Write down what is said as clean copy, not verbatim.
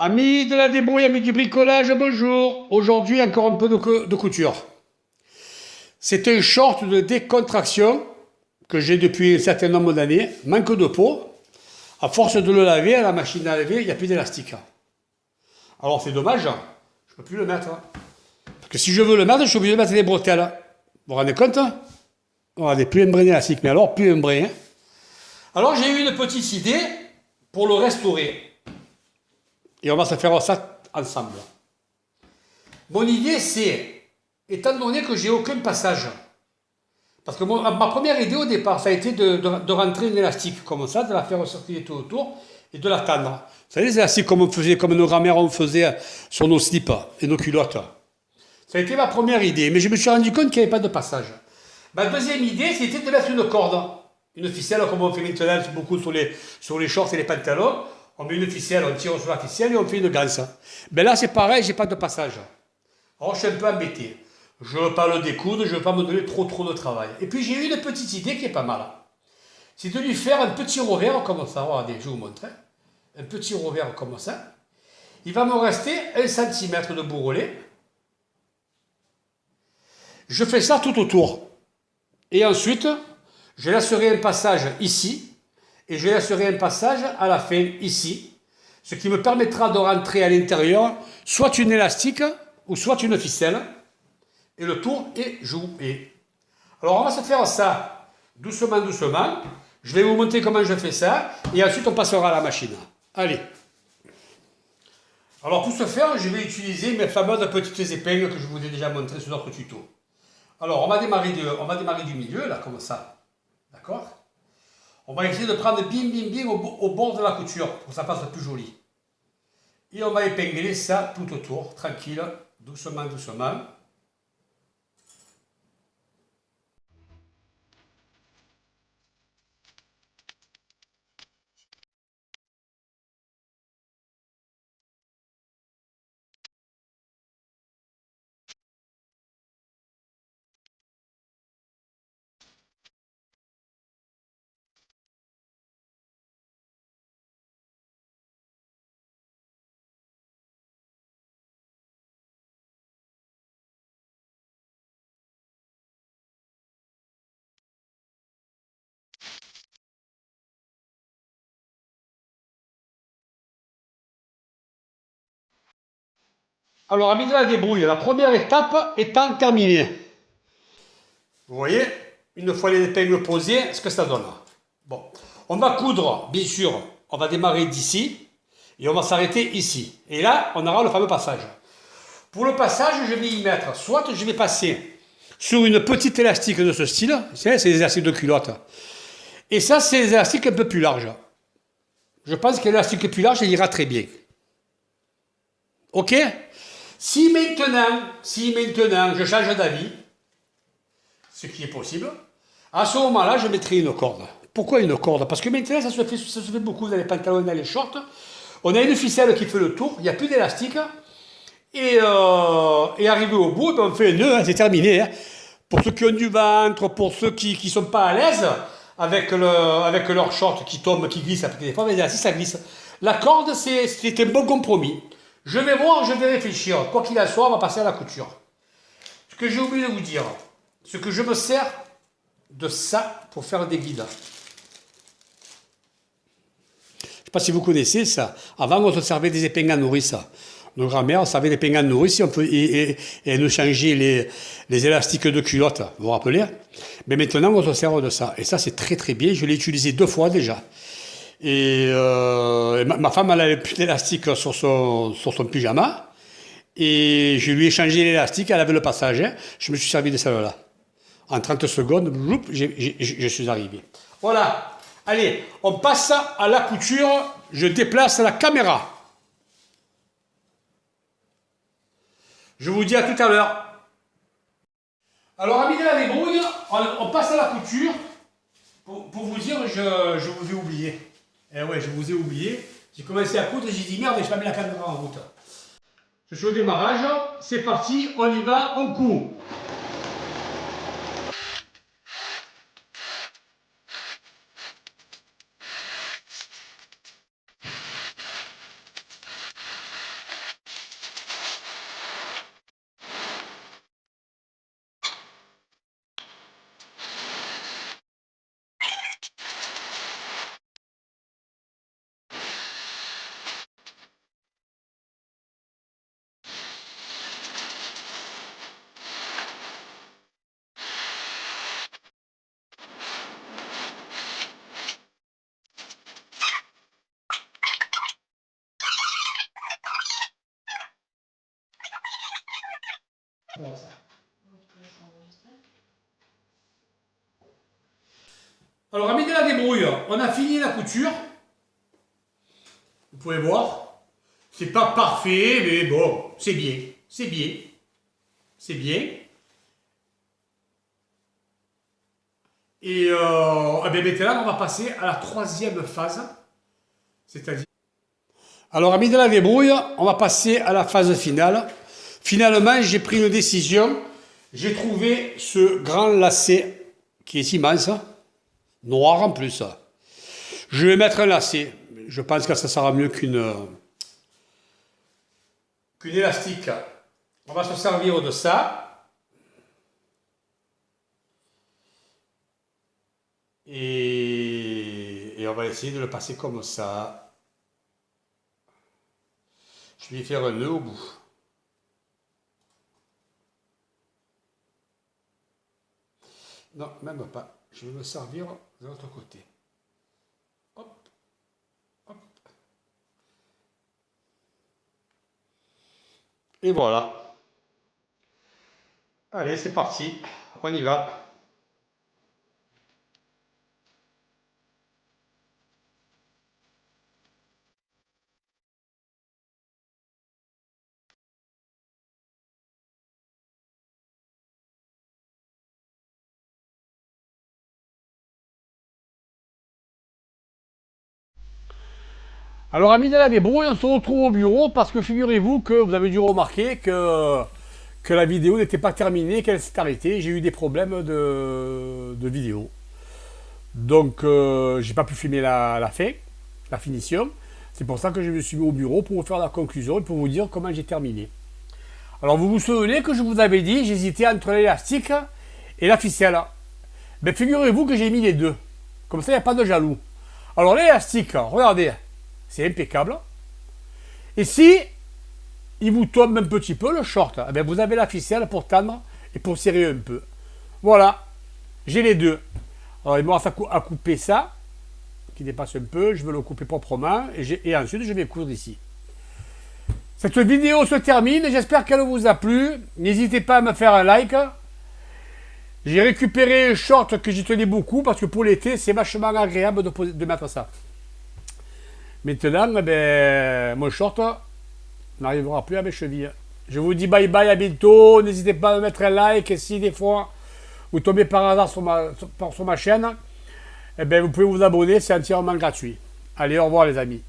Amis de la débrouille, amis du bricolage, bonjour. Aujourd'hui, encore un peu de couture. C'est un short de décontraction que j'ai depuis un certain nombre d'années. Manque de peau. À force de le laver à la machine à laver, il n'y a plus d'élastique. Alors c'est dommage, je ne peux plus le mettre. Parce que si je veux le mettre, je suis obligé de mettre des bretelles. Vous vous rendez compte? Regardez, plus un brin d'élastique, mais alors plus un brin. Alors j'ai eu une petite idée pour le restaurer. Et on va se faire ça ensemble. Mon idée, c'est, étant donné que j'ai aucun passage, parce que ma première idée au départ, ça a été de rentrer une élastique comme ça, de la faire ressortir tout autour et de la tendre. Vous savez, les élastiques comme on faisait, comme nos grands-mères on faisait sur nos slips et nos culottes. Ça a été ma première idée, mais je me suis rendu compte qu'il n'y avait pas de passage. Ma deuxième idée, c'était de mettre une corde, une ficelle, comme on fait maintenant beaucoup sur les shorts et les pantalons. On met une ficelle, on tire sur la ficelle et on fait une ganse. Ben là, c'est pareil, j'ai pas de passage. Alors, je suis un peu embêté. Je ne veux pas le découdre, je ne veux pas me donner trop de travail. Et puis, j'ai eu une petite idée qui est pas mal. C'est de lui faire un petit revers comme ça. Regardez, je vous montre. Un petit revers comme ça. Il va me rester 1 cm de bourrelet. Je fais ça tout autour. Et ensuite, je laisserai un passage ici. Et je laisserai un passage à la fin ici. Ce qui me permettra de rentrer à l'intérieur soit une élastique ou soit une ficelle. Et le tour est joué. Alors on va se faire ça doucement, doucement. Je vais vous montrer comment je fais ça. Et ensuite on passera à la machine. Allez. Alors pour ce faire, je vais utiliser mes fameuses petites épingles que je vous ai déjà montrées sur notre tuto. Alors on va démarrer du milieu, là, comme ça. D'accord? On va essayer de prendre bien, bien, bien au bord de la couture, pour que ça fasse plus joli. Et on va épingler ça tout autour, tranquille, doucement, doucement. Alors, amis de la débrouille, la première étape étant terminée. Vous voyez, une fois les épingles posées, ce que ça donne. Bon, on va coudre, bien sûr, on va démarrer d'ici et on va s'arrêter ici. Et là, on aura le fameux passage. Pour le passage, je vais y mettre, soit je vais passer sur une petite élastique de ce style, c'est les élastiques de culotte, et ça, c'est les élastiques un peu plus larges. Je pense que l'élastique plus large, il ira très bien. Ok? Si maintenant, je change d'avis, ce qui est possible, à ce moment-là, je mettrai une corde. Pourquoi une corde? Parce que maintenant, ça se fait beaucoup dans les pantalons et dans les shorts. On a une ficelle qui fait le tour, il n'y a plus d'élastique. Et arrivé au bout, ben on fait un nœud, hein, c'est terminé. Hein. Pour ceux qui ont du ventre, pour ceux qui ne sont pas à l'aise avec leur short qui tombe, qui glisse, parce que des fois, mais là, si ça glisse. La corde, c'est un bon compromis. Je vais voir, je vais réfléchir. Quoi qu'il en soit, on va passer à la couture. Ce que j'ai oublié de vous dire, ce que je me sers de ça pour faire des guides. Je ne sais pas si vous connaissez ça. Avant, on se servait des épingles à nourrice. Nos grand-mères savaient les épingles à nourrice et elles nous changeaient les élastiques de culotte. Vous vous rappelez? Mais maintenant, on se sert de ça. Et ça, c'est très très bien. Je l'ai utilisé 2 fois déjà. Et ma femme, elle avait plus d'élastique sur son pyjama. Et je lui ai changé l'élastique, elle avait le passage. Hein. Je me suis servi de celle-là. En 30 secondes, je suis arrivé. Voilà. Allez, on passe à la couture. Je déplace la caméra. Je vous dis à tout à l'heure. Alors, amis de la débrouille, on passe à la couture. Pour vous dire, je vous ai oublié. Eh ouais, je vous ai oublié. J'ai commencé à coudre et j'ai dit merde, je vais pas mis la caméra en route. Je suis au démarrage. C'est parti, on y va, on coud. Alors, amis de la débrouille, on a fini la couture. Vous pouvez voir. C'est pas parfait, mais bon, c'est bien. C'est bien. C'est bien. Et eh bien, maintenant, on va passer à la troisième phase. C'est-à-dire... Alors, amis de la débrouille, on va passer à la phase finale. Finalement, j'ai pris une décision. J'ai trouvé ce grand lacet qui est immense, noir en plus. Je vais mettre un lacet. Je pense que ça sera mieux qu'une élastique. On va se servir de ça. Et on va essayer de le passer comme ça. Je vais faire un nœud au bout. Non, même pas. Je vais me servir de l'autre côté. Hop, hop. Et voilà. Allez, c'est parti. On y va. Alors, amis de la débrouille, on se retrouve au bureau parce que figurez-vous que vous avez dû remarquer que la vidéo n'était pas terminée, qu'elle s'est arrêtée. J'ai eu des problèmes de vidéo. Donc, j'ai pas pu filmer la fin, la finition. C'est pour ça que je me suis mis au bureau pour vous faire la conclusion et pour vous dire comment j'ai terminé. Alors, vous vous souvenez que je vous avais dit, j'hésitais entre l'élastique et la ficelle. Mais figurez-vous que j'ai mis les deux. Comme ça, il n'y a pas de jaloux. Alors, l'élastique, regardez, c'est impeccable. Et si il vous tombe un petit peu le short, eh bien vous avez la ficelle pour tendre et pour serrer un peu. Voilà, j'ai les deux. Alors il me reste à couper ça, qui dépasse un peu, je veux le couper proprement, et ensuite je vais coudre ici. Cette vidéo se termine, j'espère qu'elle vous a plu. N'hésitez pas à me faire un like. J'ai récupéré un short que j'y tenais beaucoup, parce que pour l'été, c'est vachement agréable de mettre ça. Maintenant, eh ben, mon short n'arrivera plus à mes chevilles. Je vous dis bye bye, à bientôt. N'hésitez pas à me mettre un like. Et si des fois vous tombez par hasard sur ma chaîne, eh ben, vous pouvez vous abonner, c'est entièrement gratuit. Allez, au revoir les amis.